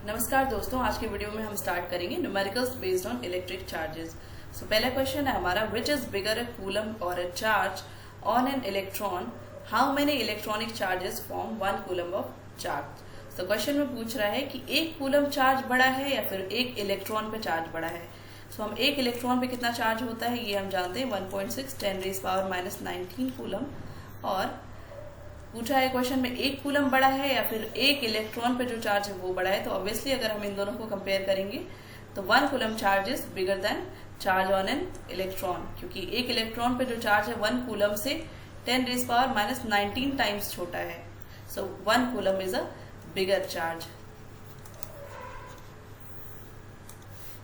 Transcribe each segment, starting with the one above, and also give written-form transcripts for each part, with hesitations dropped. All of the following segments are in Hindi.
नमस्कार दोस्तों, आज के वीडियो में हम स्टार्ट करेंगे numericals based on electric charges. So पहला क्वेश्चन है हमारा, which is bigger a coulomb और a charge on an electron, how many electronic charges form 1 coulomb of charge. तो क्वेश्चन में पूछ रहा है कि एक कूलम चार्ज बड़ा है या फिर एक इलेक्ट्रॉन पे चार्ज बड़ा है। सो हम एक इलेक्ट्रॉन पे कितना चार्ज होता है ये हम जानते हैं, 1.6 10⁻⁻19 कूलम। और पूछा है क्वेश्चन में एक कूलम बड़ा है या फिर एक इलेक्ट्रॉन पे जो चार्ज है वो बड़ा है। तो ऑब्वियसली अगर हम इन दोनों को कंपेयर करेंगे तो 1 coulomb charge is bigger than charge on an electron, क्योंकि एक इलेक्ट्रॉन पे जो चार्ज है 1 कूलम से 10⁻⁻19 टाइम्स छोटा है। सो 1 coulomb is a bigger charge.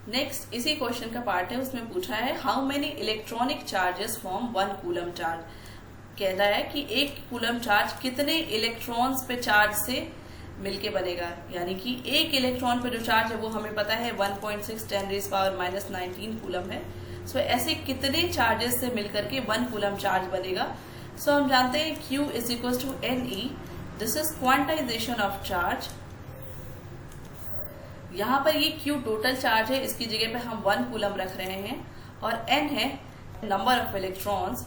Next इसी क्वेश्चन का पार्ट है, उसमें पूछा है how many electronic charges form 1 coulomb charge. कह रहा है कि एक कूलम चार्ज कितने इलेक्ट्रॉन्स पे चार्ज से मिलके बनेगा, यानी कि एक इलेक्ट्रॉन पे जो चार्ज है वो हमें पता है 1.6 10⁻⁻19 कूलम है। सो ऐसे कितने चार्जेस से मिलकर के 1 कूलम चार्ज बनेगा। सो हम जानते हैं Q is equal to NE, this is quantization of charge. यहाँ पर ये Q टोटल चार्ज है, इसकी जगह पे हम 1 कूलम रख रहे हैं, और N है नंबर ऑफ इलेक्ट्रॉन्स।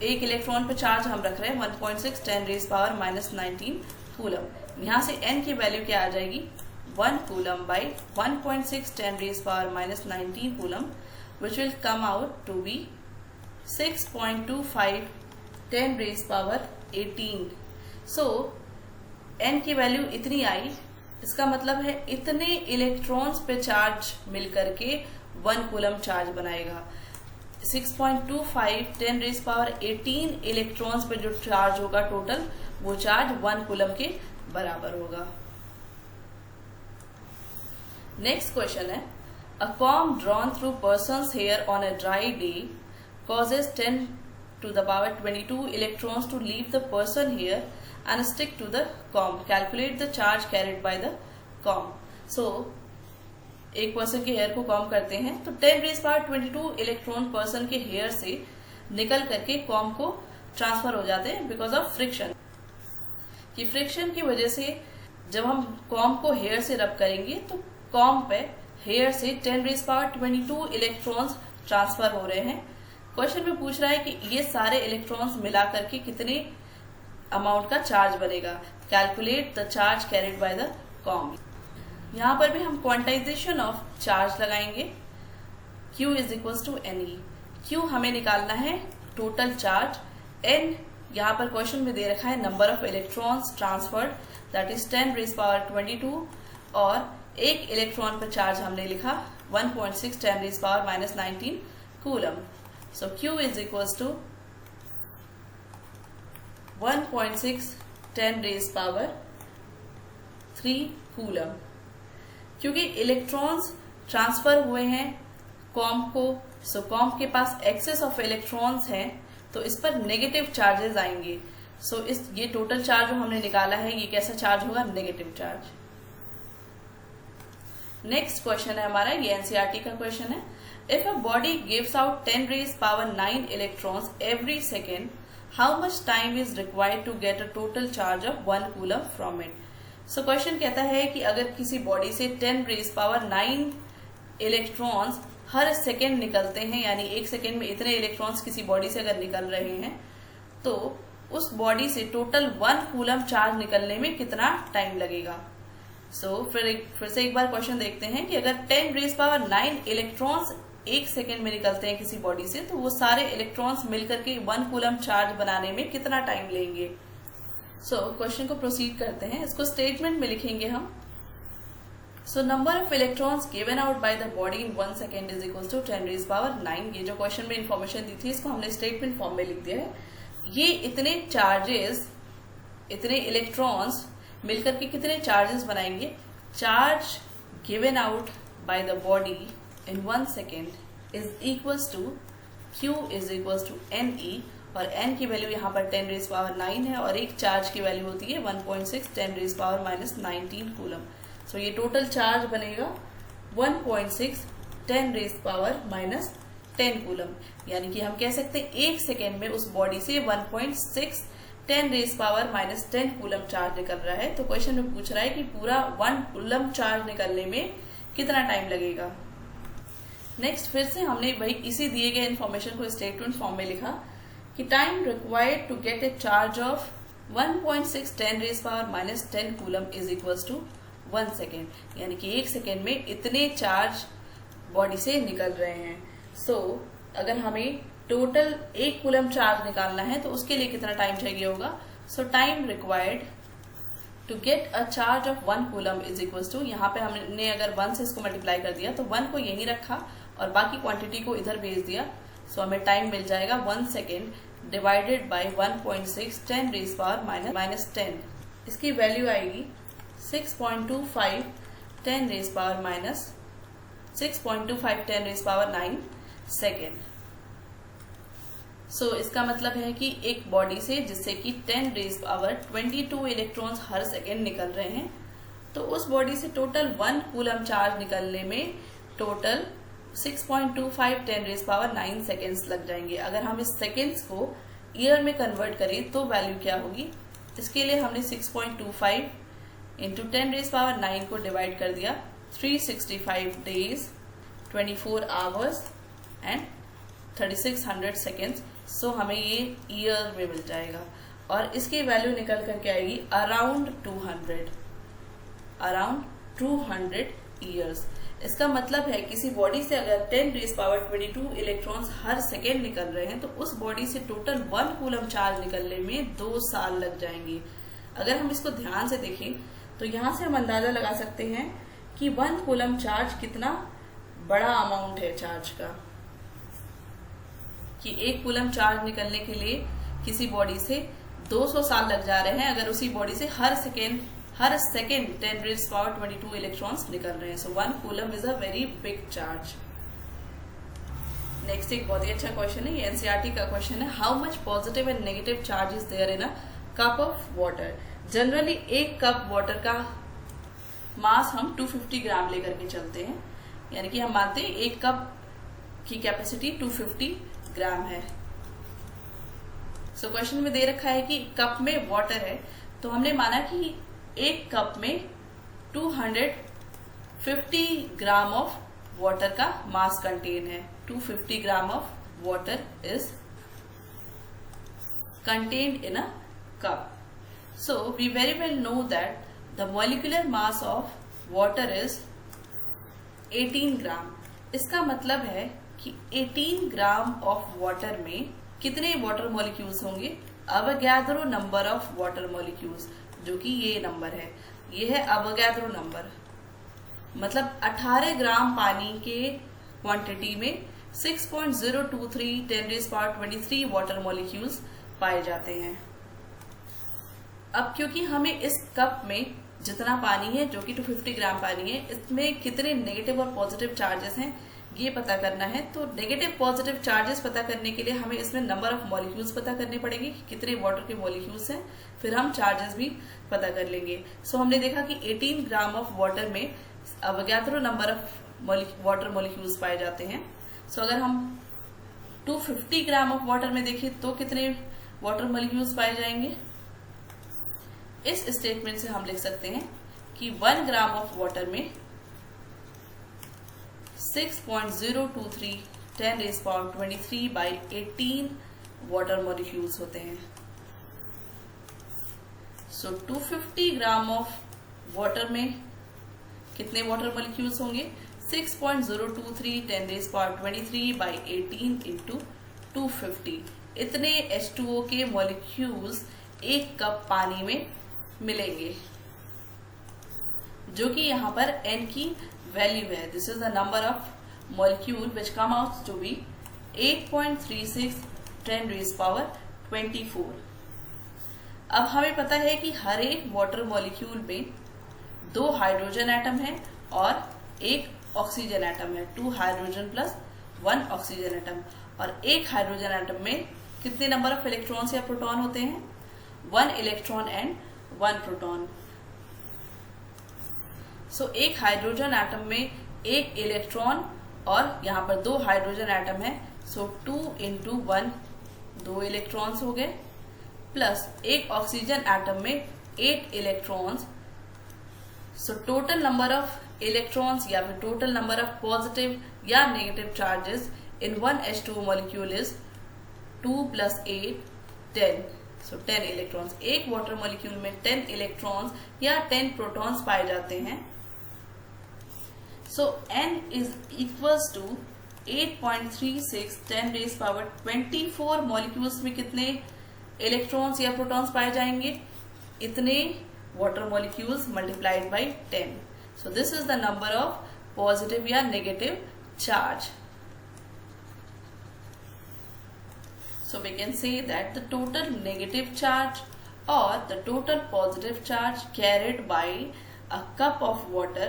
एक इलेक्ट्रॉन पे चार्ज हम रख रहे हैं 1.6 10⁻⁻19 कूलम। यहाँ से n की वैल्यू क्या आ जाएगी, 1 coulomb by 1.6 10⁻⁻19 coulomb, which will come out to be 6.25 10⁻18। So n की वैल्यू इतनी आई, इसका मतलब है इतने इलेक्ट्रॉन्स पे चार्ज मिलकर के 1 कूलम चार्ज बनाएगा। 6.25 10⁻18 इलेक्ट्रॉन्स पे जो चार्ज होगा टोटल, वो चार्ज 1 कूलम के बराबर होगा। नेक्स्ट क्वेश्चन है, a comb drawn through persons hair on a dry day causes 10⁻22 electrons to leave the person hair and stick to the comb. Calculate the charge carried by the comb. So एक पर्सन के हेयर को कॉम्ब करते हैं तो 10⁻22 इलेक्ट्रॉन पर्सन के हेयर से निकल करके कॉम्ब को ट्रांसफर हो जाते हैं बिकॉज ऑफ फ्रिक्शन। कि फ्रिक्शन की वजह से जब हम कॉम्ब को हेयर से रब करेंगे तो कॉम्ब पे हेयर से 10⁻22 इलेक्ट्रॉन्स ट्रांसफर हो रहे हैं। क्वेश्चन में पूछ रहा है कि ये सारे इलेक्ट्रॉन्स मिला करके कितने अमाउंट का चार्ज बनेगा। Calculate the charge carried by the comb. यहाँ पर भी हम क्वांटाइजेशन ऑफ चार्ज लगाएंगे। Q is equal to NE। Q हमें निकालना है टोटल चार्ज, N यहाँ पर क्वेश्चन में दे रखा है number of electrons transferred, that is 10⁻22, और एक इलेक्ट्रॉन पर चार्ज हमने लिखा 1.6 10⁻⁻19 coulomb. So Q is equal to 1.6 10⁻3 coulomb. क्योंकि इलेक्ट्रॉन्स ट्रांसफर हुए हैं कॉम्ब को, सो कॉम्ब के पास एक्सेस ऑफ इलेक्ट्रॉन्स हैं, तो इस पर नेगेटिव चार्जेस आएंगे। सो ये टोटल चार्ज जो हमने निकाला है ये कैसा चार्ज होगा, नेगेटिव चार्ज। नेक्स्ट क्वेश्चन है हमारा, ये एनसीईआरटी का क्वेश्चन है, if a body gives out 10⁻9 electrons every second, how much time is required to get a total charge of 1 coulomb from it. So question कहता है कि अगर किसी बॉडी से 10⁻9 इलेक्ट्रॉन्स हर सेकेंड निकलते हैं, यानी एक सेकेंड में इतने इलेक्ट्रॉन्स किसी बॉडी से अगर निकल रहे हैं, तो उस बॉडी से टोटल 1 कूलम चार्ज निकलने में कितना टाइम लगेगा। सो फिर से एक बार क्वेश्चन देखते हैं कि अगर 10⁻9 इलेक्ट्रॉन्स एक सेकेंड में निकलते हैं किसी बॉडी से, तो वो सारे इलेक्ट्रॉन्स मिलकर के 1 कूलम चार्ज बनाने में कितना टाइम लेंगे। सो क्वेश्चन को प्रोसीड करते हैं, इसको स्टेटमेंट में लिखेंगे हम। So number of electrons given out by the body in 1 second is equal to 10⁻9। ये जो क्वेश्चन में इंफॉर्मेशन दी थी इसको हमने स्टेटमेंट फॉर्म में लिख दिया है। ये इतने चार्जेस, इतने इलेक्ट्रॉन्स मिलकर के कितने चार्जेस बनाएंगे। Charge given out by the body in 1 second is equal to Q is equal to NE, और n की वैल्यू यहाँ पर 10⁻9 है, और एक चार्ज की वैल्यू होती है 1.6 10⁻⁻19 कूलम। सो ये टोटल चार्ज बनेगा 1.6 10⁻⁻10 कूलम, यानी कि हम कह सकते हैं एक सेकेंड में उस बॉडी से 1.6 10 रेज पावर -10 कूलम चार्ज निकल रहा है। तो क्वेश्चन में पूछ रहा है कि पूरा 1 कूलम चार्ज निकलने में कितना टाइम लगेगा। नेक्स्ट फिर से हमने वही इसी दिए गए इन्फॉर्मेशन को स्टेटमेंट फॉर्म में लिखा कि time required to get a charge of 1.6 10 raise power -10 coulomb is equal to 1 second, यानी कि 1 सेकेंड में इतने चार्ज बॉडी से निकल रहे हैं। सो अगर हमें टोटल 1 कूलम चार्ज निकालना है तो उसके लिए कितना टाइम चाहिए होगा। So time required to get a charge of 1 coulomb is equal to, यहाँ पे हमने अगर 1 से इसको मल्टीप्लाई कर दिया तो 1 को यहीं रखा और बाकी क्वांटिटी को इधर भेज दिया। सो हमें टाइम मिल जाएगा 1 second divided by 1.6 10 raise power -10। इसकी वैल्यू आएगी 6.25 10 raise power 6.25 10 raise power 9 second. So इसका मतलब है कि एक बॉडी से जिससे कि 10 रेज पावर 22 इलेक्ट्रॉन्स हर सेकेंड निकल रहे हैं, तो उस बॉडी से टोटल 1 कूलम चार्ज निकलने में टोटल 6.25 10 रेज पावर 9 सेकेंड्स लग जाएंगे। अगर हम इस सेकेंड्स को ईयर में कन्वर्ट करें तो वैल्यू क्या होगी। इसके लिए हमने 6.25 इंटू 10 रेज पावर 9 को डिवाइड कर दिया 365 डेज 24 आवर्स एंड 3600 सेकेंड्स। सो हमें ये ईयर में मिल जाएगा और इसकी वैल्यू निकल करके आएगी अराउंड 200 ईयर्स। इसका मतलब है किसी बॉडी से अगर 10 रेज पावर 22 इलेक्ट्रॉन्स हर सेकेंड निकल रहे हैं तो उस बॉडी से टोटल 1 कूलम चार्ज निकलने में 2 साल लग जाएंगे। अगर हम इसको ध्यान से देखें तो यहां से हम अंदाजा लगा सकते हैं कि 1 कूलम चार्ज कितना बड़ा अमाउंट है चार्ज का, कि 1 कूलम चार्ज निकलने के लिए किसी बॉडी से 200 साल लग जा रहे हैं अगर उसी बॉडी से हर सेकेंड 10 रेज पावर 22 इलेक्ट्रॉन्स निकल रहे हैं। सो 1 coulomb is a very big charge. Next एक बहुत ही अच्छा क्वेश्चन है, ये एनसीईआरटी का क्वेश्चन है। How much positive and negative charge is there in a cup of water. Generally 1 cup water का मास हम 250 ग्राम लेकर के चलते हैं, यानी कि हम मानते हैं 1 कप की कैपेसिटी 250 ग्राम है। सो क्वेश्चन में दे रखा है कि कप में वाटर है, तो हमने माना कि 1 कप में 250 ग्राम ऑफ वाटर का मास कंटेन है। 250 gram of water is contained in a cup. So we very well know that the molecular mass of water is 18 gram. इसका मतलब है कि 18 ग्राम ऑफ वाटर में कितने वाटर मॉलिक्यूल्स होंगे। Avogadro number of water molecules, जो कि ये नंबर है, ये है अवोगाद्रो नंबर। मतलब 18 ग्राम पानी के क्वांटिटी में 6.023 10 रेज पावर 23 वाटर मॉलिक्यूल्स पाए जाते हैं। अब क्योंकि हमें इस कप में जितना पानी है, जो कि 250 ग्राम पानी है, इसमें कितने नेगेटिव और पॉजिटिव चार्जेस हैं ये पता करना है। तो नेगेटिव पॉजिटिव चार्जेस पता करने के लिए हमें इसमें नंबर ऑफ मॉलिक्यूल्स पता करने पड़ेंगे कि कितने वाटर के मॉलिक्यूल्स हैं, फिर हम चार्जेस भी पता कर लेंगे। सो हमने देखा कि 18 ग्राम ऑफ वाटर में Avogadro number of water molecules पाए जाते हैं। सो अगर हम 250 ग्राम ऑफ वाटर में देखें तो कितने वाटर मॉलिक्यूल्स पाए जाएंगे। इस स्टेटमेंट से हम लिख सकते हैं कि 1 ग्राम ऑफ वाटर में 6.023 10 raise power 23 by 18 water molecules होते हैं। सो 250 ग्राम ऑफ वाटर में कितने वाटर मॉलिक्यूल्स होंगे। 6.023 10 रेज पावर 23 बाई 18 इंटू 250। इतने H2O के मॉलिक्यूल्स 1 कप पानी में मिलेंगे, जो कि यहाँ पर N की वैल्यू है। This is the number of molecule which come out to be 8.36 10 raise power 24। अब हमें पता है कि हर एक वाटर मॉलिक्यूल में 2 हाइड्रोजन एटम है और 1 ऑक्सीजन एटम है। 2 हाइड्रोजन प्लस 1 ऑक्सीजन एटम। और 1 हाइड्रोजन एटम में कितने नंबर ऑफ इलेक्ट्रॉन्स या प्रोटॉन होते हैं। 1 electron and 1 proton. So 1 hydrogen atom में 1 इलेक्ट्रॉन और यहाँ पर 2 हाइड्रोजन एटम है। सो 2 इंटू 1 2 इलेक्ट्रॉन्स हो गए, प्लस एक ऑक्सीजन एटम में 8 electrons. So total number of electrons या फिर टोटल नंबर ऑफ पॉजिटिव या negative charges in one H2O molecule is 2 + 8 10। सो 10 इलेक्ट्रॉन्स। एक वाटर मॉलिक्यूल में 10 इलेक्ट्रॉन्स या 10 प्रोटॉन्स पाए जाते हैं। सो n is equals to 8.36 10⁻24 molecules में कितने इलेक्ट्रॉन्स या प्रोटॉन्स पाए जाएंगे? इतने water molecules multiplied by 10। So this is the number of positive या negative charge. So we can say that the total negative charge or the total positive charge carried by a cup of water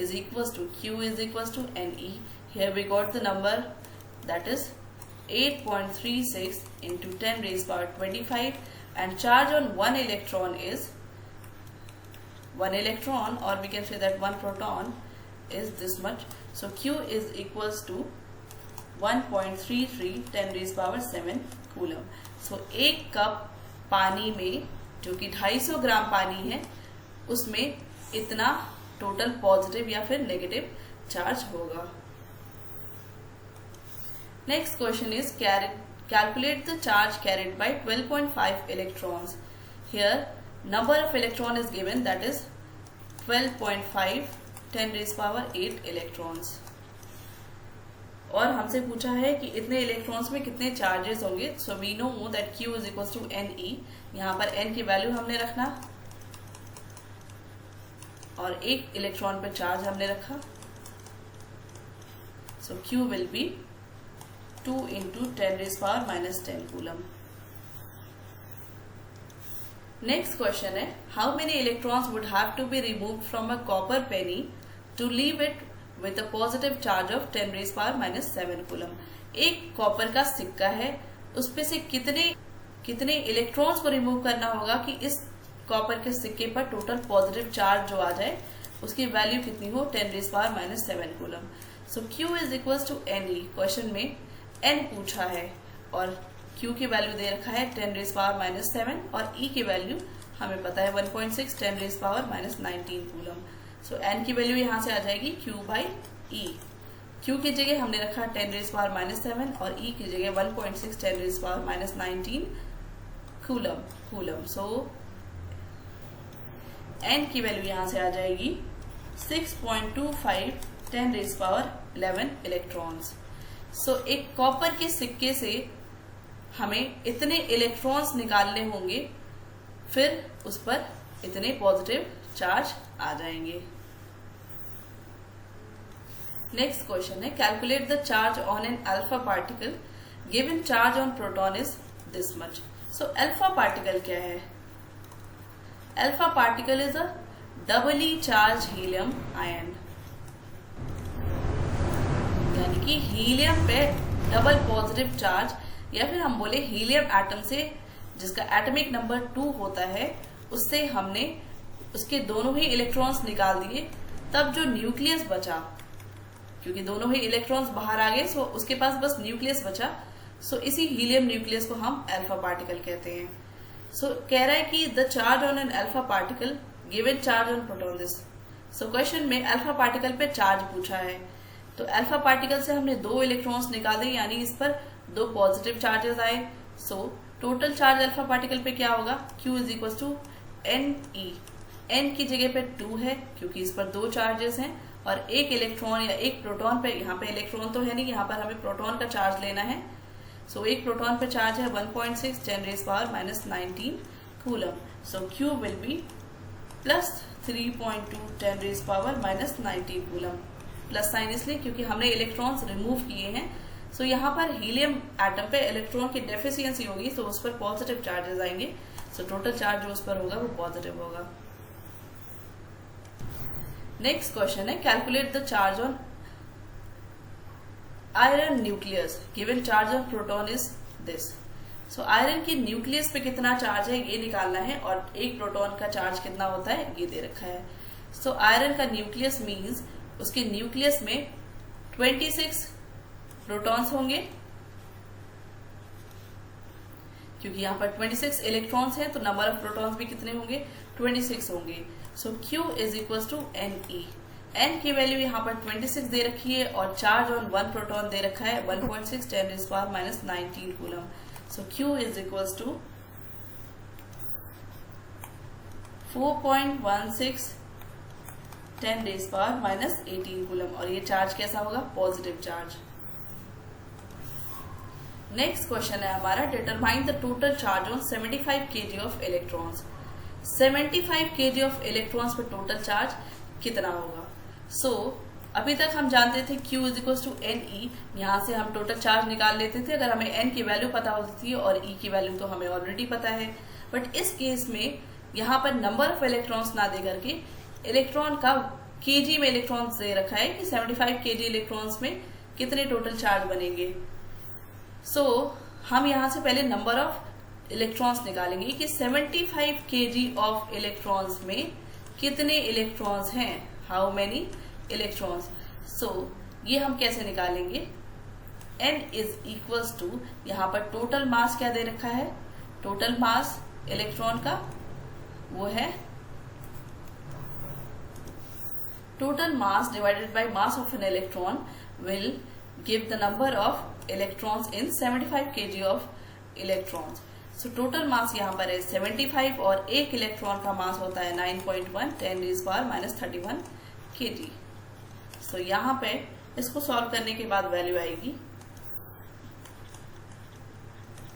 is equals to Q is equals to NE. Here we got the number, that is 8.36 into 10⁻25, and charge on one electron is 1 electron, or we can say that 1 proton is this much. So Q is equals to 1.33 10⁻7 coulomb. So एक कप पानी में, जो कि 250 ग्राम पानी है, उसमें इतना टोटल पॉजिटिव या फिर नेगेटिव चार्ज होगा। Next question is calculate the charge carried bye 12.5 electrons. Here number of electron is given, that is 12.5 10⁸ electrons. और हमसे पूछा है कि इतने इलेक्ट्रॉन्स में कितने चार्जेस होंगे। So we know that Q is equal to NE। यहाँ पर N की वैल्यू हमने रखना और एक इलेक्ट्रॉन पे चार्ज हमने रखा। So Q will be 2 × 10⁻−10 coulomb. Next question है, how many electrons would have to be removed from a copper penny to leave it with a positive charge of 10⁻−7 coulomb. एक कॉपर का सिक्का है, उसपे से कितने इलेक्ट्रॉन्स को रिमूव करना होगा कि इस कॉपर के सिक्के पर टोटल पॉजिटिव चार्ज जो आ जाए उसकी वैल्यू कितनी हो? 10⁻7 coulomb. So Q is equals to NE। Question में N पूछा है और Q की वैल्यू दे रखा है 10⁻7 और E की वैल्यू हमें पता है 1.6 10⁻−19 कूलम। सो N की वैल्यू यहां से आ जाएगी Q/E। Q की जगह हमने रखा 10⁻7 और E की जगह 1.6 10⁻19 कूलम। सो N की वैल्यू यहां से आ जाएगी 6.25 10⁻11 इलेक्ट्रॉन्स। सो एक कॉपर के सिक्के से हमें इतने इलेक्ट्रॉन्स निकालने होंगे, फिर उस पर इतने पॉजिटिव चार्ज आ जाएंगे। नेक्स्ट क्वेश्चन है, calculate the charge on an alpha particle. Given charge on proton is this much. So alpha particle क्या है? Alpha particle is a doubly charged helium ion, यानी कि हीलियम पे डबल पॉजिटिव चार्ज, या फिर हम बोले हीलियम एटम से जिसका एटॉमिक नंबर 2 होता है, उससे हमने उसके दोनों ही इलेक्ट्रॉन्स निकाल दिए, तब जो न्यूक्लियस बचा, क्योंकि दोनों ही इलेक्ट्रॉन्स बाहर आ गए, सो उसके पास बस न्यूक्लियस बचा। सो इसी हीलियम न्यूक्लियस को हम अल्फा पार्टिकल कहते हैं। सो कह रहा है कि the charge on an alpha particle given charge on proton this. So question में अल्फा पार्टिकल पे चार्ज पूछा है, तो अल्फा पार्टिकल से हमने 2 इलेक्ट्रॉन्स निकाले, यानी इस पर 2 पॉजिटिव चार्जेस आए। So total charge alpha particle पे क्या होगा? Q is equal to NE। N की जगह पे 2 है क्योंकि इस पर 2 चार्जेस हैं, और एक इलेक्ट्रॉन या एक प्रोटॉन पे, यहाँ पे इलेक्ट्रॉन तो है नहीं, यहाँ पर हमें प्रोटॉन का चार्ज लेना है। सो एक प्रोटॉन पे चार्ज है 1.6 10⁻−19 coulomb. So Q will B plus 3.2 10⁻−19 coulomb. Plus sign इसलिए क्योंकि हमने इलेक्ट्रॉन्स रिमूव किए हैं। सो यहाँ पर हीलियम एटम पे इलेक्ट्रॉन की डेफिशिएंसी होगी, तो उस पर पॉजिटिव चार्जेस आएंगे। सो टोटल चार्ज जो उस पर होगा वो पॉजिटिव होगा। नेक्स्ट क्वेश्चन है, calculate the charge on iron nucleus. Given charge on proton is this. So iron की न्यूक्लियस पे कितना चार्ज है ये निकालना है, और एक प्रोटॉन का चार्ज कितना होता है ये दे रखा है। सो आयरन का न्यूक्लियस मीन्स उसके न्यूक्लियस में 26 प्रोटॉन्स होंगे, क्योंकि यहाँ पर 26 इलेक्ट्रॉन्स हैं तो नंबर ऑफ प्रोटॉन्स भी कितने होंगे, 26 होंगे। So Q is equal to NE। N की वैल्यू यहाँ पर 26 दे रखी है और चार्ज ऑन 1 प्रोटॉन दे रखा है 1.6 10⁻⁻⁹ coulomb. So Q is equal to 4.16 10⁻⁻18 coulomb, और ये चार्ज कैसा होगा, पॉजिटिव चार्ज। नेक्स्ट क्वेश्चन है हमारा, determine the total charge on 75 kg of electrons. 75 kg of electrons पर टोटल चार्ज कितना होगा। अभी तक हम जानते थे Q is equal to NE, यहाँ से हम टोटल चार्ज निकाल लेते थे अगर हमें N की वैल्यू पता होती थी, और E की वैल्यू तो हमें ऑलरेडी पता है। बट इस केस में यहाँ पर नंबर ऑफ इलेक्ट्रॉन्स ना दे करके इलेक्ट्रॉन का केजी में इलेक्ट्रॉन्स दे रखा है कि 75 kg इलेक्ट्रॉन्स में कितने टोटल चार्ज बनेंगे। हम यहाँ से पहले नंबर ऑफ इलेक्ट्रॉन्स निकालेंगे कि 75 kg ऑफ इलेक्ट्रॉन्स में कितने इलेक्ट्रॉन्स हैं, हाउ मेनी इलेक्ट्रॉन्स। ये हम कैसे निकालेंगे, N इज इक्वल्स टू, यहाँ पर टोटल मास क्या दे रखा है, टोटल मास इलेक्ट्रॉन का वो है total mass divided by mass of an electron will give the number of electrons in 75 kg of electrons. Total mass यहाँ पर है 75 और एक इलेक्ट्रॉन का मास होता है 9.1 10⁻⁻31 kg। यहाँ पे इसको सॉल्व करने के बाद वैल्यू आएगी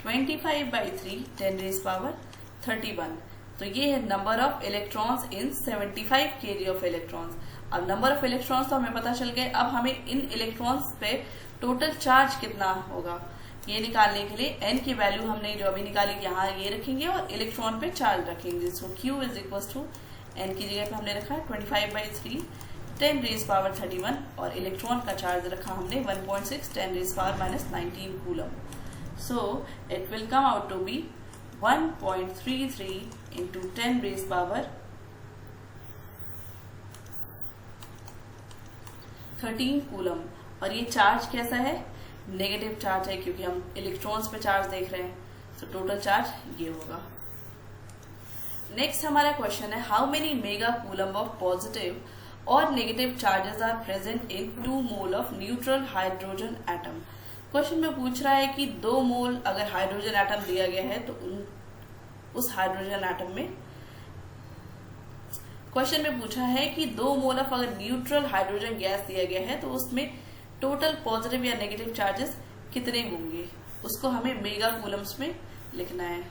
25/3 10⁻31। ये है number of electrons in 75 kg of electrons. अब नंबर ऑफ इलेक्ट्रॉन्स तो हमें पता चल गए, अब हमें इन इलेक्ट्रॉन्स पे टोटल चार्ज कितना होगा ये निकालने के लिए N की वैल्यू हमने जो अभी निकाली यहाँ ये रखेंगे और इलेक्ट्रॉन पे चार्ज रखेंगे। Q is equal to N की जगह पे हमने रखा है 25/3 10⁻31 और इलेक्ट्रॉन का चार्ज रखा हमने 1.6 10⁻⁻19 coulomb. It will come out to be 1.33 into 10⁻13 coulomb. और ये चार्ज कैसा है, नेगेटिव चार्ज है क्योंकि हम इलेक्ट्रॉन्स पे चार्ज देख रहे हैं। टोटल चार्ज ये होगा। नेक्स्ट हमारा क्वेश्चन है, how many mega coulomb of positive और negative charges are present in 2 mole of neutral hydrogen atom. Question में पूछ रहा है कि 2 मोल अगर हाइड्रोजन एटम दिया गया है तो उस हाइड्रोजन एटम में, क्वेश्चन में पूछा है कि 2 मोल ऑफ अगर न्यूट्रल हाइड्रोजन गैस दिया गया है तो उसमें टोटल पॉजिटिव या नेगेटिव चार्जेस कितने होंगे, उसको हमें मेगा कूलम्स में लिखना है।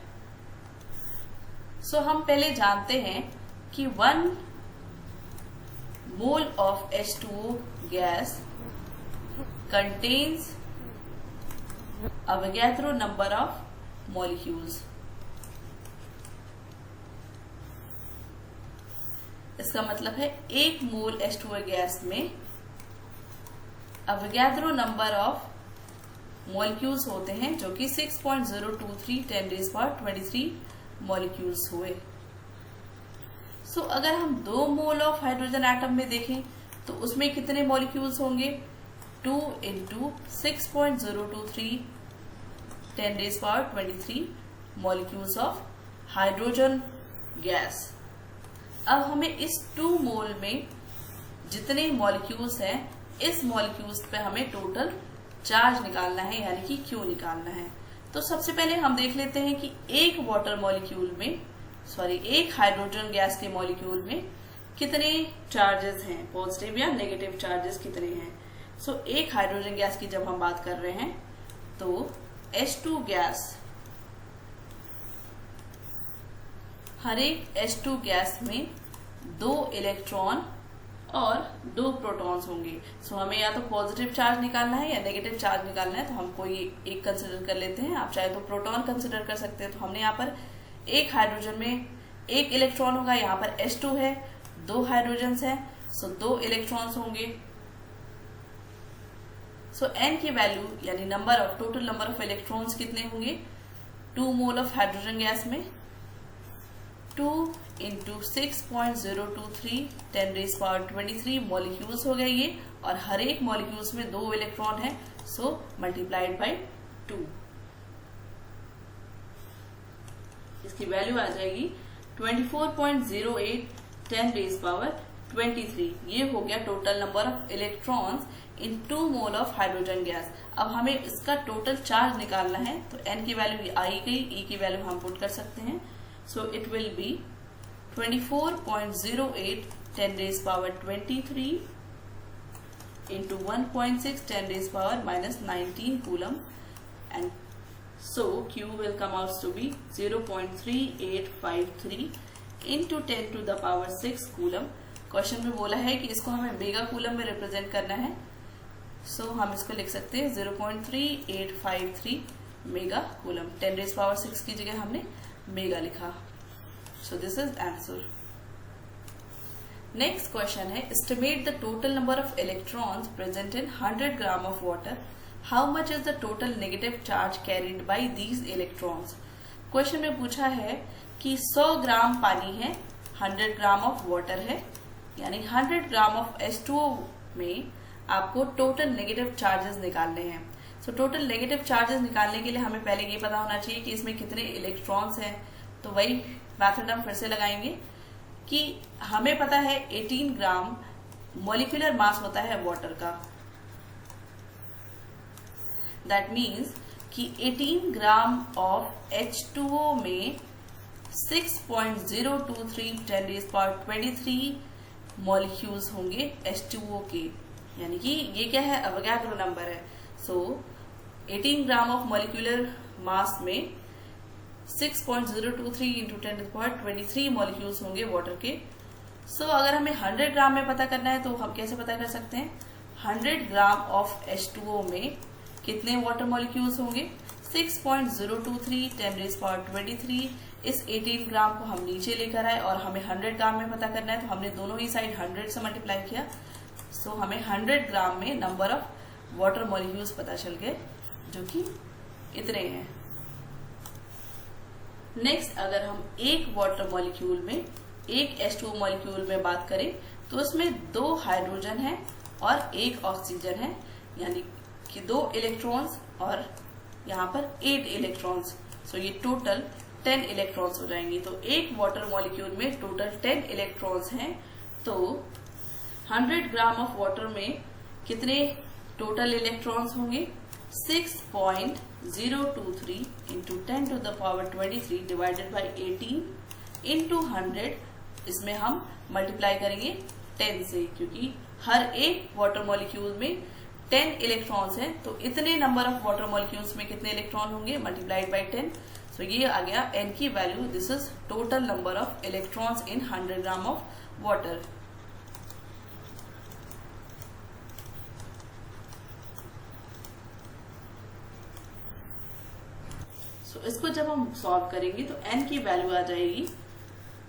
हम पहले जानते हैं कि 1 mole of H2O gas contains Avogadro number of molecules. इसका मतलब है 1 मोल H2O गैस में अवोगाद्रो नंबर ऑफ मॉलिक्यूल्स होते हैं जो कि 6.023 10⁻23 मॉलिक्यूल्स हुए। अगर हम 2 मोल ऑफ हाइड्रोजन एटम में देखें तो उसमें कितने मॉलिक्यूल्स होंगे, 2 into 6.023 10⁻23 molecules of hydrogen gas. अब हमें इस 2 मोल में जितने मॉलिक्यूल्स हैं इस मॉलिक्यूल्स पे हमें टोटल चार्ज निकालना है, यानी कि Q निकालना है। सबसे पहले हम देख लेते हैं कि एक वाटर मॉलिक्यूल में एक हाइड्रोजन गैस के मॉलिक्यूल में कितने चार्जेस हैं, पॉजिटिव या नेगेटिव चार्जेस कितने हैं। एक हाइड्रोजन गैस की जब हम बात कर रहे हैं तो H2 गैस, हर एक H2 गैस में 2 इलेक्ट्रॉन और 2 प्रोटॉन्स होंगे। हमें या तो पॉजिटिव चार्ज निकालना है या नेगेटिव चार्ज निकालना है, तो हम कोई एक कंसिडर कर लेते हैं। आप चाहे तो प्रोटॉन कंसिडर कर सकते हैं। तो हमने यहाँ पर एक हाइड्रोजन में 1 इलेक्ट्रॉन होगा, यहाँ पर H2 है, 2 हाइड्रोजन है, 2 इलेक्ट्रॉन्स होंगे। N की वैल्यू यानी टोटल नंबर ऑफ इलेक्ट्रॉन्स कितने होंगे, 2 मोल ऑफ हाइड्रोजन गैस में 2 into 6.023 10⁻23 मॉलिक्यूल्स हो गए ये, और हर एक मॉलिक्यूल्स में 2 इलेक्ट्रॉन है, मल्टीप्लाइड बाय 2। इसकी वैल्यू आ जाएगी 24.08 10 रेज पावर 23। ये हो गया total number of electrons in 2 mole of hydrogen gas. अब हमें इसका टोटल चार्ज निकालना है, तो n की वैल्यू आ ही गई, e की वैल्यू हम पुट कर सकते हैं। So it will be 24.08 10 raise power 23 into 1.6 10 raised power minus 19 coulomb, and so Q will come out to be 0.3853 into 10 to the power 6 coulomb। Question में बोला है कि इसको हमें मेगा कूलम में रिप्रेजेंट करना है, सो हम इसको लिख सकते हैं 0.3853 मेगा कूलम। 10 रेज पावर 6 की जगह हमने मेगा लिखा। So this is answer. Next question है, estimate the total number of electrons present in 100 gram of water, how much is the total negative charge carried by these electrons. Question में पूछा है कि 100 ग्राम पानी है, 100 ग्राम ऑफ वाटर है, यानी 100 ग्राम ऑफ H2O में आपको टोटल नेगेटिव चार्जेस निकालने हैं। सो टोटल नेगेटिव चार्जेस निकालने के लिए हमें पहले ये पता होना चाहिए कि इसमें कितने इलेक्ट्रॉन्स हैं। तो वही मेथड हम फिर से लगाएंगे कि हमें पता है 18 ग्राम मॉलिक्यूलर मास होता है वाटर का। दैट मीन्स कि 18 ग्राम ऑफ H2O में 6.023 10 रेज़ पावर 23 मॉलिक्यूल्स होंगे H2O के, यानी कि ये क्या है, अवोगाड्रो नंबर है। सो 18 ग्राम ऑफ मॉलिक्यूलर मास में 6.023 into 10 to the power 23 molecules होंगे वाटर के। सो अगर हमें 100 ग्राम में पता करना है तो हम कैसे पता कर सकते हैं, 100 ग्राम ऑफ H2O में कितने वाटर मॉलिक्यूल्स होंगे, 6.023 10 रेज़ पावर 23। इस 18 ग्राम को हम नीचे लेकर आए और हमें 100 ग्राम में पता करना है, तो हमने दोनों ही साइड 100 से मल्टीप्लाई किया। सो हमें 100 ग्राम में नंबर ऑफ वाटर मॉलिक्यूल्स पता चल गए, जो कि इतने हैं। नेक्स्ट, अगर हम एक वाटर मॉलिक्यूल में, एक H2O मॉलिक्यूल में बात करें तो उसमें 2 हाइड्रोजन है और 1 ऑक्सीजन है, यानी कि 2 इलेक्ट्रॉन्स और यहाँ पर 8 इलेक्ट्रॉन्स। सो ये टोटल 10 इलेक्ट्रॉन्स हो जाएंगे। तो एक वाटर मॉलिक्यूल में टोटल 10 इलेक्ट्रॉन्स हैं। तो 100 ग्राम ऑफ वाटर में कितने टोटल इलेक्ट्रॉन्स होंगे, 6.023 into 10 to the power 23 divided by 18 into 100। इसमें हम मल्टीप्लाई करेंगे 10 से, क्योंकि हर एक वाटर मॉलिक्यूल में 10 इलेक्ट्रॉन्स हैं। तो इतने नंबर ऑफ वाटर मॉलिक्यूल्स में कितने इलेक्ट्रॉन होंगे, मल्टीप्लाइड बाई 10। सो ये आ गया n की value. This is total number of electrons in 100 gram of water. इसको जब हम सॉल्व करेंगे तो n की वैल्यू आ जाएगी,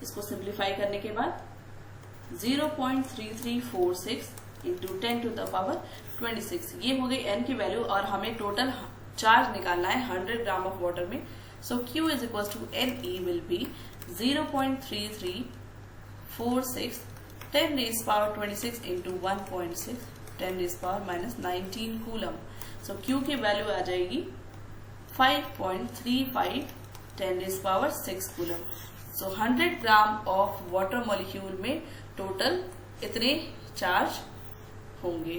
इसको सिंप्लीफाई करने के बाद 0.3346 इंटू 10 टू द पावर 26। ये हो गई n की वैल्यू और हमें टोटल चार्ज निकालना है 100 ग्राम ऑफ वाटर में। So Q is equal to Ne will be 0.3346 10 raise power 26 into 1.6 10 raise power minus 19 coulomb. So Q की वैल्यू आ जाएगी 5.35 10 raise power 6 coulomb. So 100 gram of water molecule में टोटल इतने चार्ज होंगे।